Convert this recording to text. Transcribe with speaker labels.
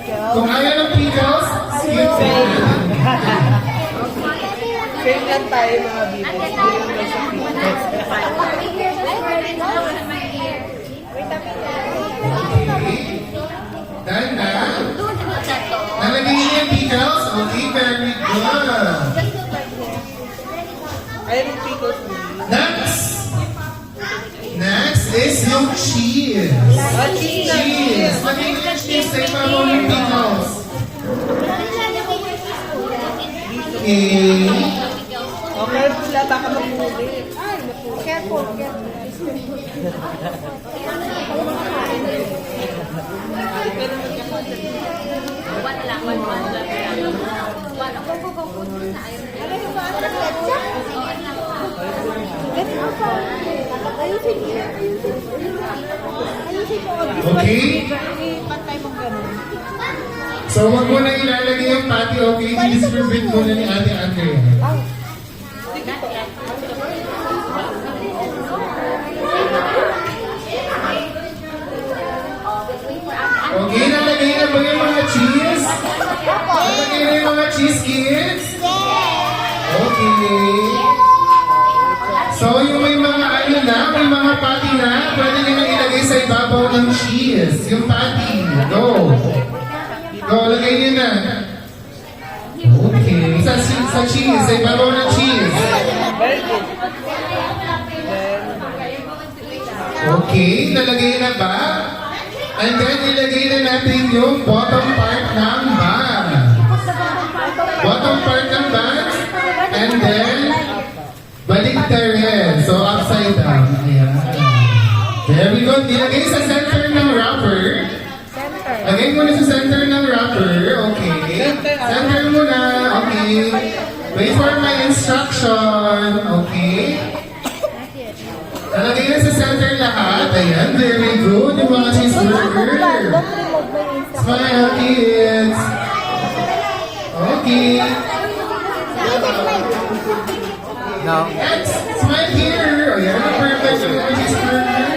Speaker 1: Kung ayaw ng pickles, skip
Speaker 2: Fail.
Speaker 1: na.
Speaker 2: Fail lang tayo mga bibig.
Speaker 1: Dahil na, nalagay niyo yung pickles. Okay, very good.
Speaker 2: Ayaw ng pickles.
Speaker 1: Next is yung cheese. Cheese. Lagay niyo yung cheese sa ibabaw ng pickles. Okay.
Speaker 2: Okay, pula, baka magmuli.
Speaker 3: Careful.
Speaker 1: Okay? So, wag mo na ilalagay yung patty, okay? I-distribute mo na ni Ate Andrea. Okay, nalagay na ba yung mga cheese? Nalagay na yung mga cheese, kids? Okay. So, yung may mga ano na, may mga patty na, pwede nyo na ilagay sa ibabaw ng cheese. Yung patty. Go. Go, lagay nyo na. Okay. Sa cheese, sa ibabaw ng cheese.
Speaker 2: Very good.
Speaker 1: Okay, nalagay na ba? And then, ilagay na natin yung bottom part ng bag. Bottom part ng bag. And then, baliktarin. So, upside down. Ayan. Very good. Ilagay sa center ng wrapper. Lagay mo na sa center ng wrapper. Okay. Center mo na. Okay. Wait for my instruction. Okay. Nalagay na sa center lahat. Ayan. Very good. Yung mga cheeseburger. Smile, kids. Okay.
Speaker 2: No.
Speaker 1: Next, smile here. Ayan. Perfect yung mga cheeseburger.